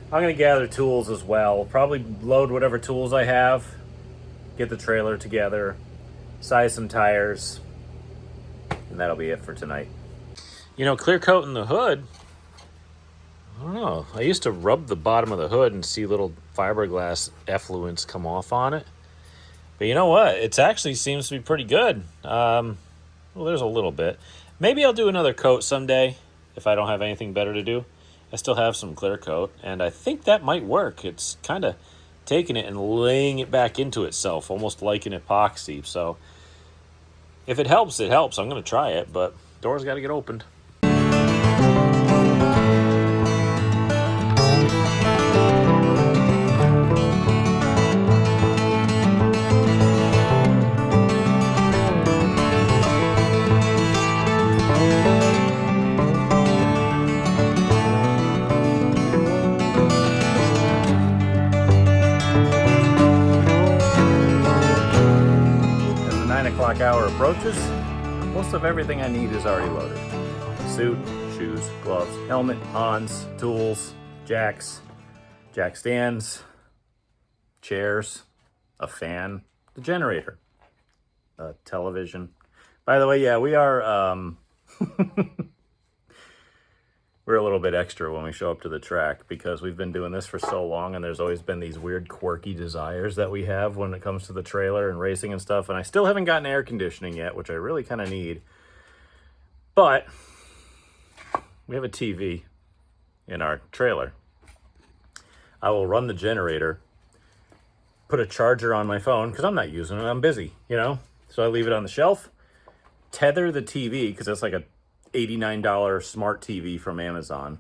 Speaker 1: I'm going to gather tools as well. Probably load whatever tools I have, get the trailer together, size some tires, and that'll be it for tonight. You know, clear coating the hood, I don't know. I used to rub the bottom of the hood and see little fiberglass effluents come off on it. But you know what? It actually seems to be pretty good. Well, there's a little bit. Maybe I'll do another coat someday if I don't have anything better to do. I still have some clear coat, and I think that might work. It's kind of taking it and laying it back into itself, almost like an epoxy. So if it helps, it helps. I'm going to try it, but door's got to get opened. Hour approaches, most of everything I need is already loaded. Suit, shoes, gloves, helmet, Hans, tools, jacks, jack stands, chairs, a fan, the generator, a television. By the way, yeah, we are we're a little bit extra when we show up to the track because we've been doing this for so long, and there's always been these weird quirky desires that we have when it comes to the trailer and racing and stuff. And I still haven't gotten air conditioning yet, which I really kind of need. But we have a TV in our trailer. I will run the generator, put a charger on my phone because I'm not using it. I'm busy, you know? So I leave it on the shelf, tether the TV because it's like a $89 smart TV from Amazon,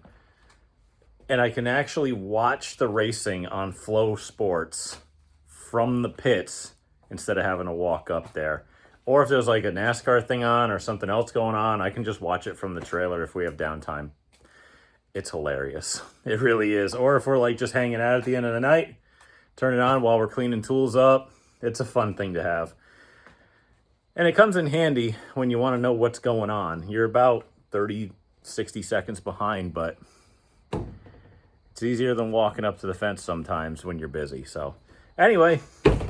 Speaker 1: and I can actually watch the racing on Flow Sports from the pits instead of having to walk up there. Or if there's like a NASCAR thing on or something else going on, I can just watch it from the trailer if we have downtime. It's hilarious. It really is. Or if we're like just hanging out at the end of the night, turn it on while we're cleaning tools up. It's a fun thing to have. And it comes in handy when you want to know what's going on. You're about 30, 60 seconds behind, but it's easier than walking up to the fence sometimes when you're busy. So anyway,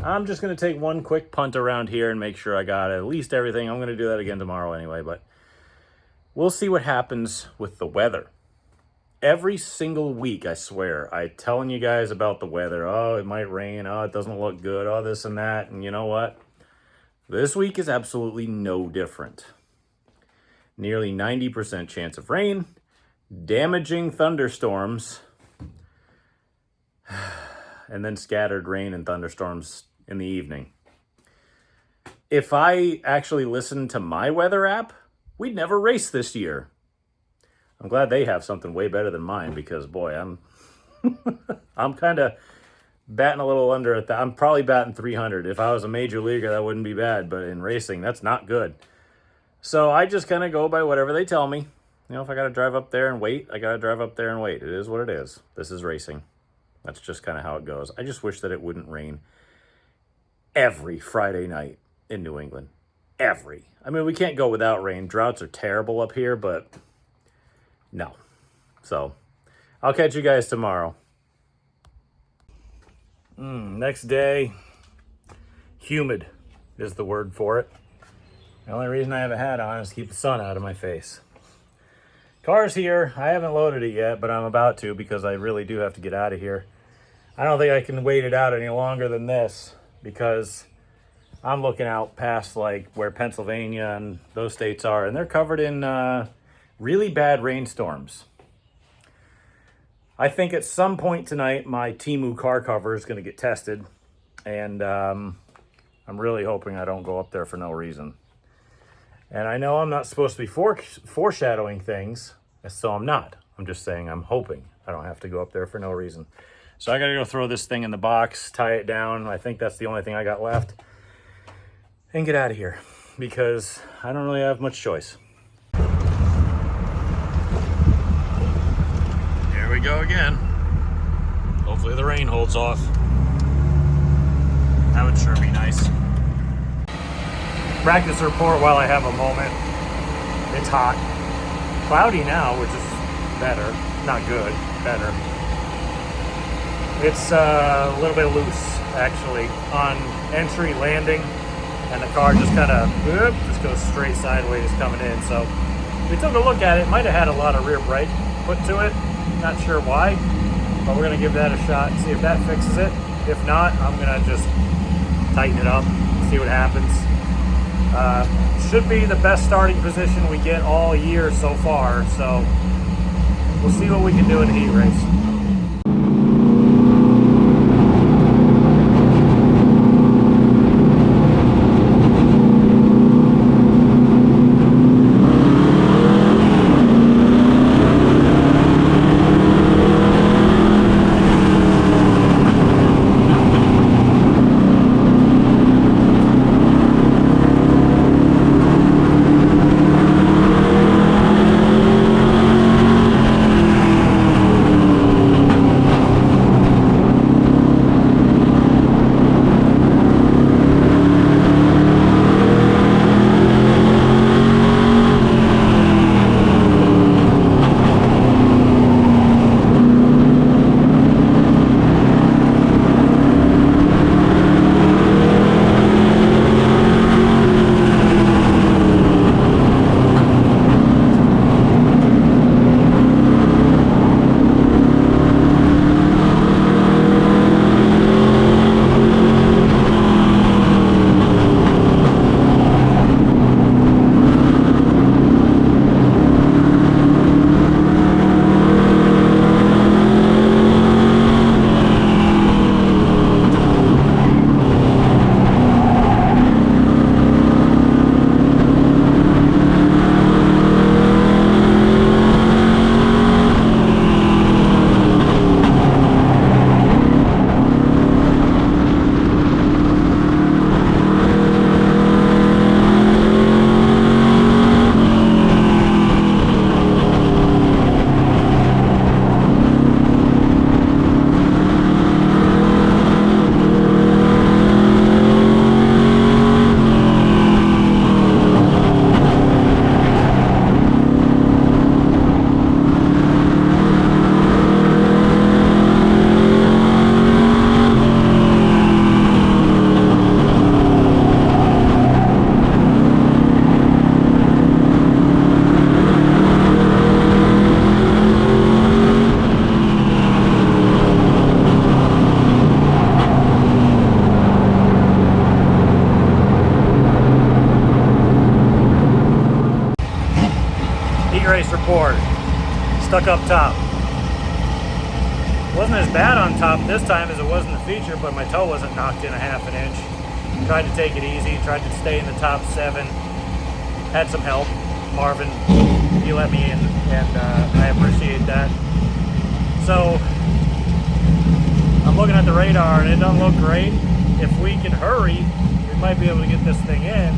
Speaker 1: I'm just going to take one quick punt around here and make sure I got at least everything. I'm going to do that again tomorrow anyway, but we'll see what happens with the weather. Every single week, I swear, I'm telling you guys about the weather. Oh, it might rain. Oh, it doesn't look good. Oh, this and that. And you know what? This week is absolutely no different. Nearly 90% chance of rain, damaging thunderstorms, and then scattered rain and thunderstorms in the evening. If I actually listened to my weather app, we'd never race this year. I'm glad they have something way better than mine because, boy, I'm kind of batting a little under it. I'm probably batting 300. If I was a major leaguer, that wouldn't be bad, but in racing, that's not good. So I just kind of go by whatever they tell me. You know, if I got to drive up there and wait, I got to drive up there and wait. It is what it is. This is racing. That's just kind of how it goes. I just wish that it wouldn't rain every Friday night in New England. Every. I mean, we can't go without rain. Droughts are terrible up here, but no. So I'll catch you guys tomorrow. Next day, humid is the word for it. The only reason I have a hat on is to keep the sun out of my face. Car's here. I haven't loaded it yet, but I'm about to because I really do have to get out of here. I don't think I can wait it out any longer than this because I'm looking out past like where Pennsylvania and those states are, and they're covered in really bad rainstorms. I think at some point tonight, my Temu car cover is going to get tested, and I'm really hoping I don't go up there for no reason. And I know I'm not supposed to be foreshadowing things, so I'm not. I'm just saying I'm hoping I don't have to go up there for no reason. So I gotta go throw this thing in the box, tie it down. I think that's the only thing I got left. And get out of here, because I don't really have much choice. Here we go again. Hopefully the rain holds off. That would sure be nice. Practice report while I have a moment. It's hot. Cloudy now, which is better. Not good, better. It's a little bit loose, actually, on entry landing. And the car just kind of just goes straight sideways coming in. So we took a look at it. Might have had a lot of rear brake put to it. Not sure why, but we're going to give that a shot and see if that fixes it. If not, I'm going to just tighten it up, see what happens. Should be the best starting position we get all year so far, so we'll see what we can do in the heat race. Race report. Stuck up top. Wasn't as bad on top this time as it was in the feature, but my toe wasn't knocked in a half an inch. Tried to take it easy, tried to stay in the top 7. Had some help. Marvin, he let me in, and I appreciate that. So, I'm looking at the radar and it doesn't look great. If we can hurry, we might be able to get this thing in.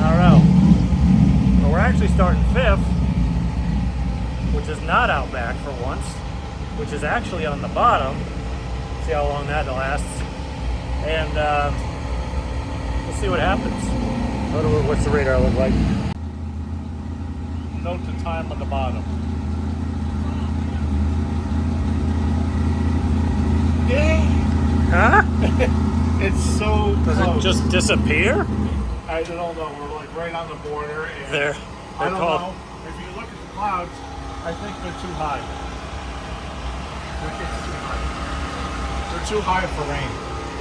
Speaker 1: I don't know. We're actually starting 5th, which is not out back for once, which is actually on the bottom. See how long that lasts. And we'll see what happens. What's the radar look like? Note the time on the bottom.
Speaker 2: Yeah.
Speaker 1: Huh?
Speaker 2: It's so
Speaker 1: Does
Speaker 2: close.
Speaker 1: it just disappear?
Speaker 2: I don't know. We're like right on the border. And
Speaker 1: They're
Speaker 2: I don't
Speaker 1: called...
Speaker 2: know. If you look at the clouds, I think they're too high. They're too high for rain.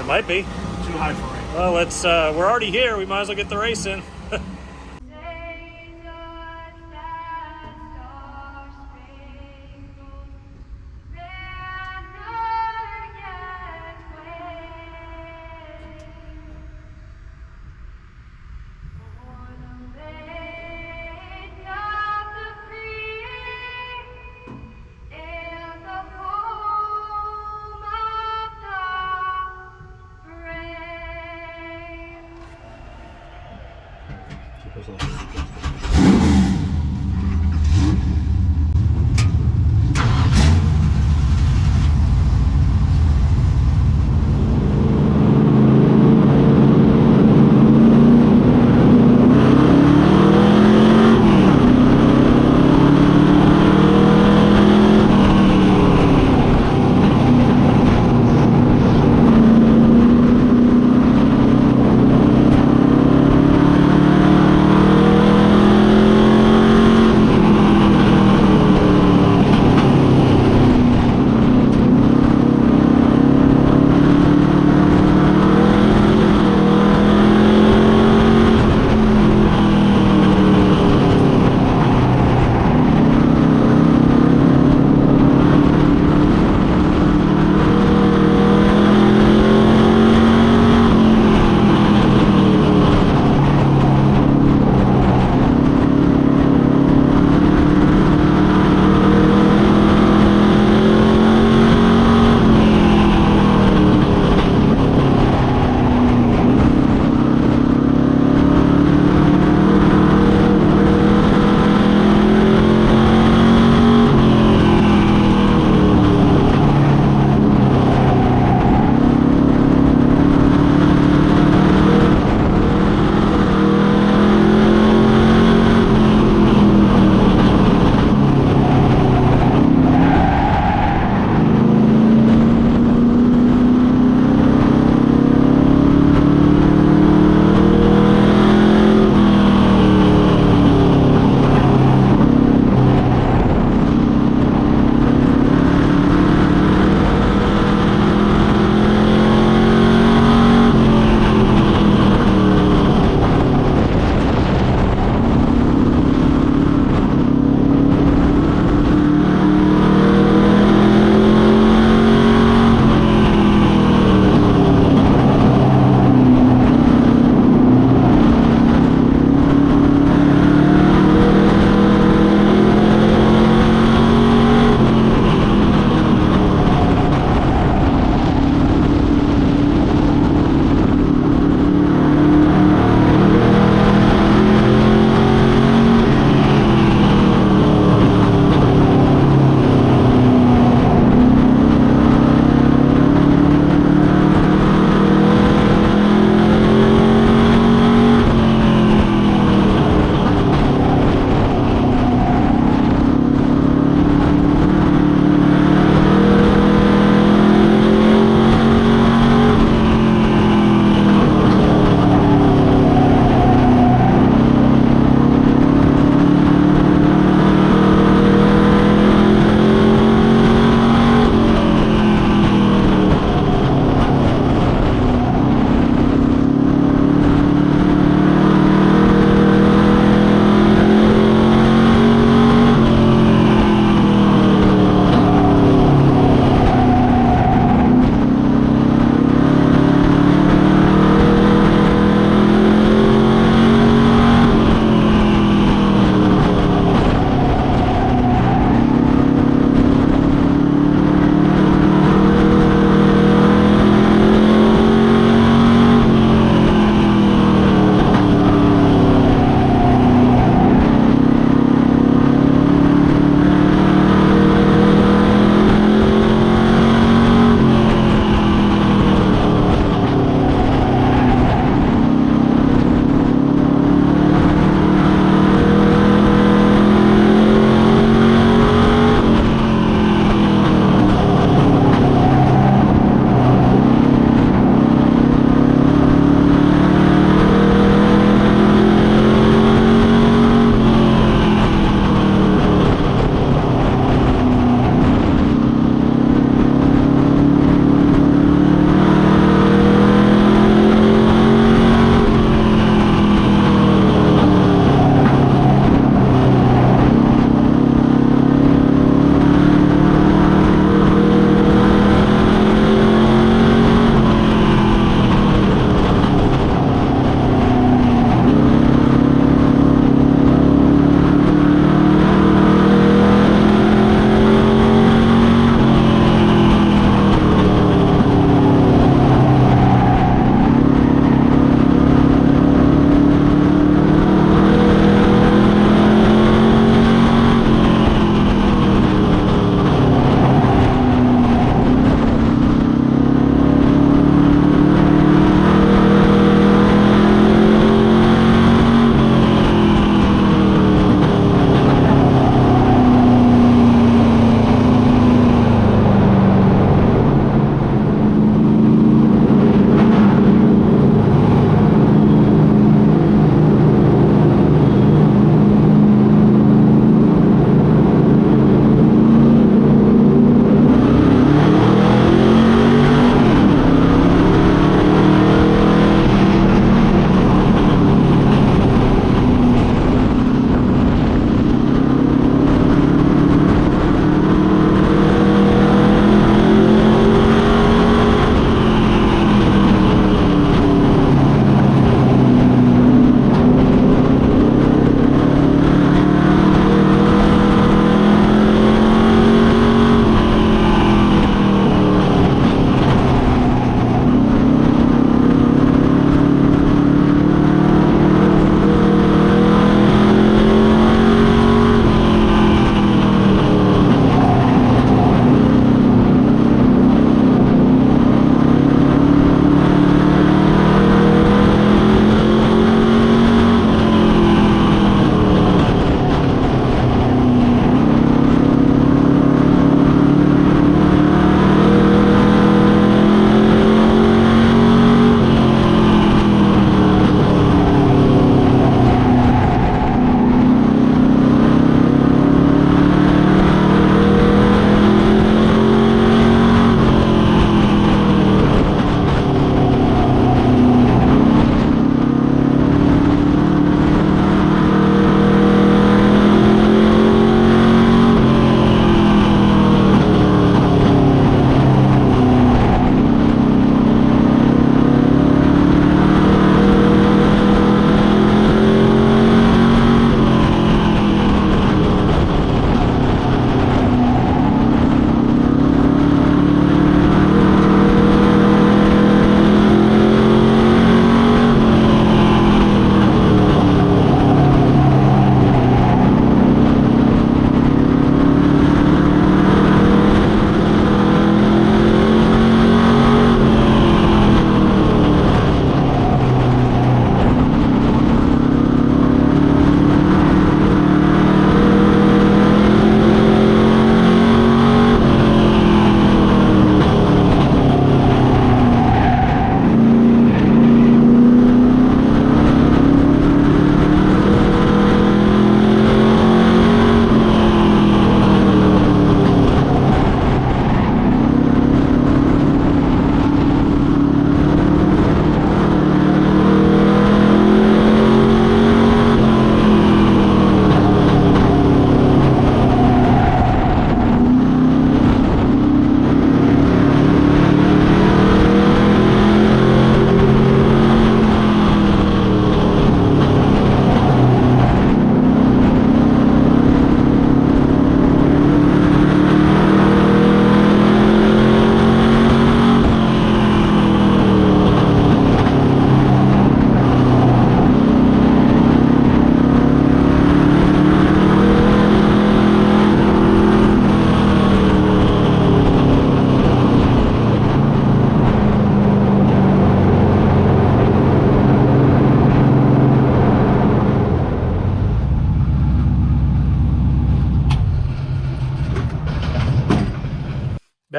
Speaker 1: It might be.
Speaker 2: Too high for rain.
Speaker 1: Well, let's. We're already here. We might as well get the race in.
Speaker 2: There's a suggestion.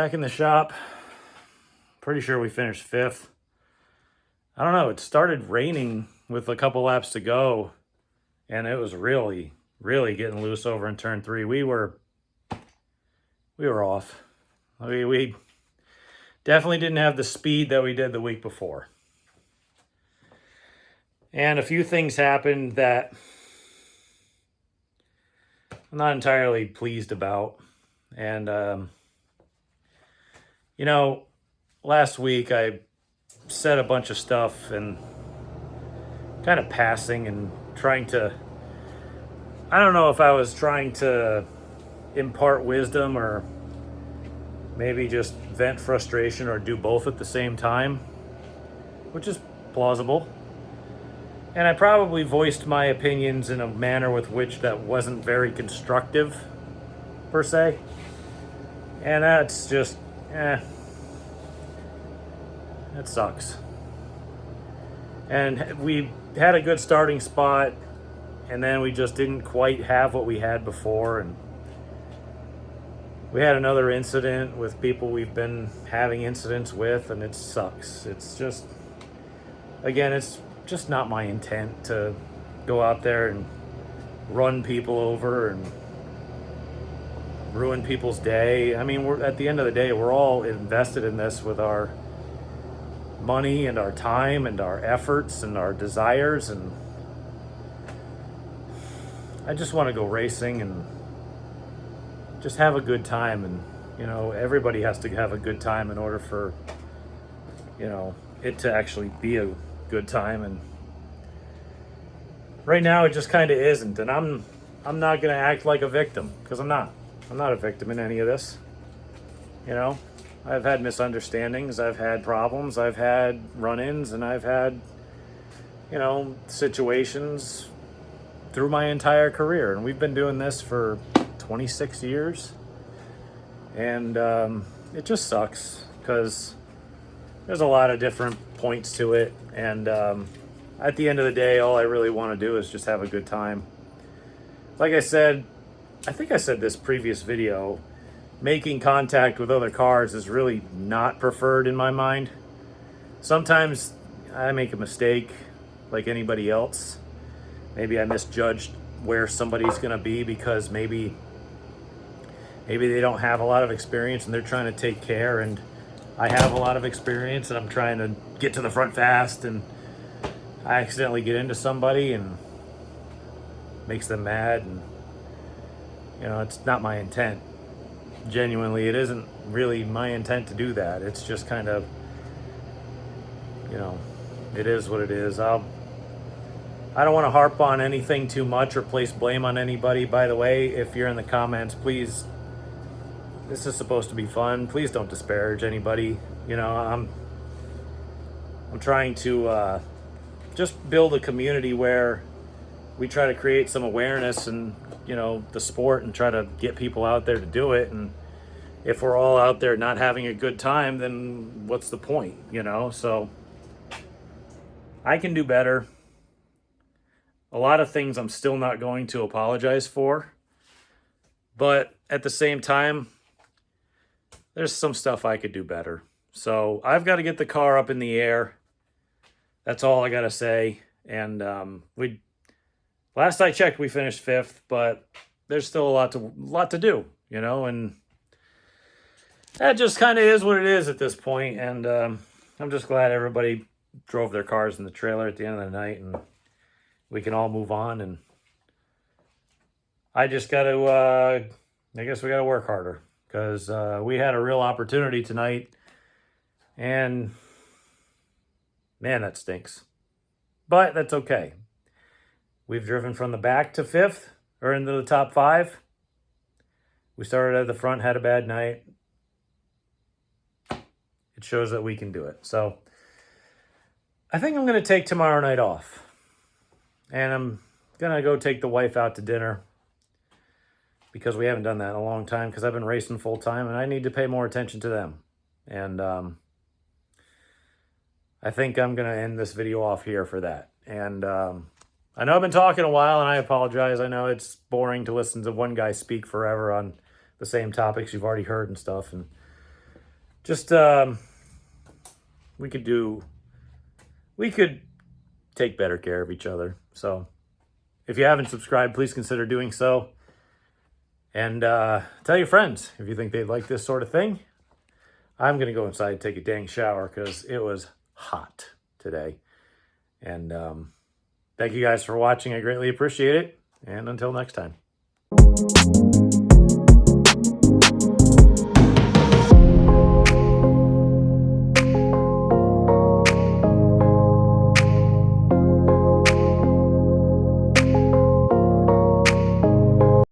Speaker 1: back in the shop. Pretty sure we finished 5th. I don't know, it started raining with a couple laps to go, and it was really getting loose over in turn 3. We were off. We definitely didn't have the speed that we did the week before. And a few things happened that I'm not entirely pleased about. And, you know, last week I said a bunch of stuff and kind of passing and trying to, I don't know if I was trying to impart wisdom or maybe just vent frustration or do both at the same time, which is plausible. And I probably voiced my opinions in a manner with which that wasn't very constructive, per se. And that's just, that sucks. And we had a good starting spot, and then we just didn't quite have what we had before. And we had another incident with people we've been having incidents with, and it sucks. It's just, again, it's just not my intent to go out there and run people over and ruin people's day. I mean, we're at the end of the day, we're all invested in this with our money and our time and our efforts and our desires, and I just want to go racing and just have a good time. And you know, everybody has to have a good time in order for, you know, it to actually be a good time. And right now it just kind of isn't, and I'm not going to act like a victim, because I'm not a victim in any of this. You know, I've had misunderstandings, I've had problems, I've had run-ins, and I've had, you know, situations through my entire career. And we've been doing this for 26 years. And it just sucks because there's a lot of different points to it. And at the end of the day, all I really want to do is just have a good time. Like I said, I think I said this previous video, making contact with other cars is really not preferred in my mind. Sometimes I make a mistake like anybody else. Maybe I misjudged where somebody's going to be because maybe they don't have a lot of experience and they're trying to take care, and I have a lot of experience and I'm trying to get to the front fast, and I accidentally get into somebody and makes them mad. And you know, it's not my intent. Genuinely, it isn't really my intent to do that. It's just kind of, you know, it is what it is. I don't want to harp on anything too much or place blame on anybody. By the way, if you're in the comments, please, this is supposed to be fun. Please don't disparage anybody. You know, I'm trying to just build a community where we try to create some awareness and, you know, the sport, and try to get people out there to do it. And if we're all out there not having a good time, then what's the point, you know? So I can do better. A lot of things I'm still not going to apologize for, but at the same time, there's some stuff I could do better. So I've got to get the car up in the air. That's all I got to say. And last I checked, we finished 5th, but there's still a lot to do, you know, and that just kind of is what it is at this point. And I'm just glad everybody drove their cars in the trailer at the end of the night, and we can all move on. And I just got to, I guess we got to work harder, because we had a real opportunity tonight, and man, that stinks. But that's okay. We've driven from the back to 5th, or into the top 5. We started at the front, had a bad night. It shows that we can do it. So I think I'm going to take tomorrow night off. And I'm going to go take the wife out to dinner, because we haven't done that in a long time, because I've been racing full time and I need to pay more attention to them. And I think I'm going to end this video off here for that. And I know I've been talking a while, and I apologize. I know it's boring to listen to one guy speak forever on the same topics you've already heard and stuff. And just we could take better care of each other. So if you haven't subscribed, please consider doing so. And tell your friends if you think they'd like this sort of thing. I'm going to go inside and take a dang shower because it was hot today. And thank you guys for watching. I greatly appreciate it. And until next time.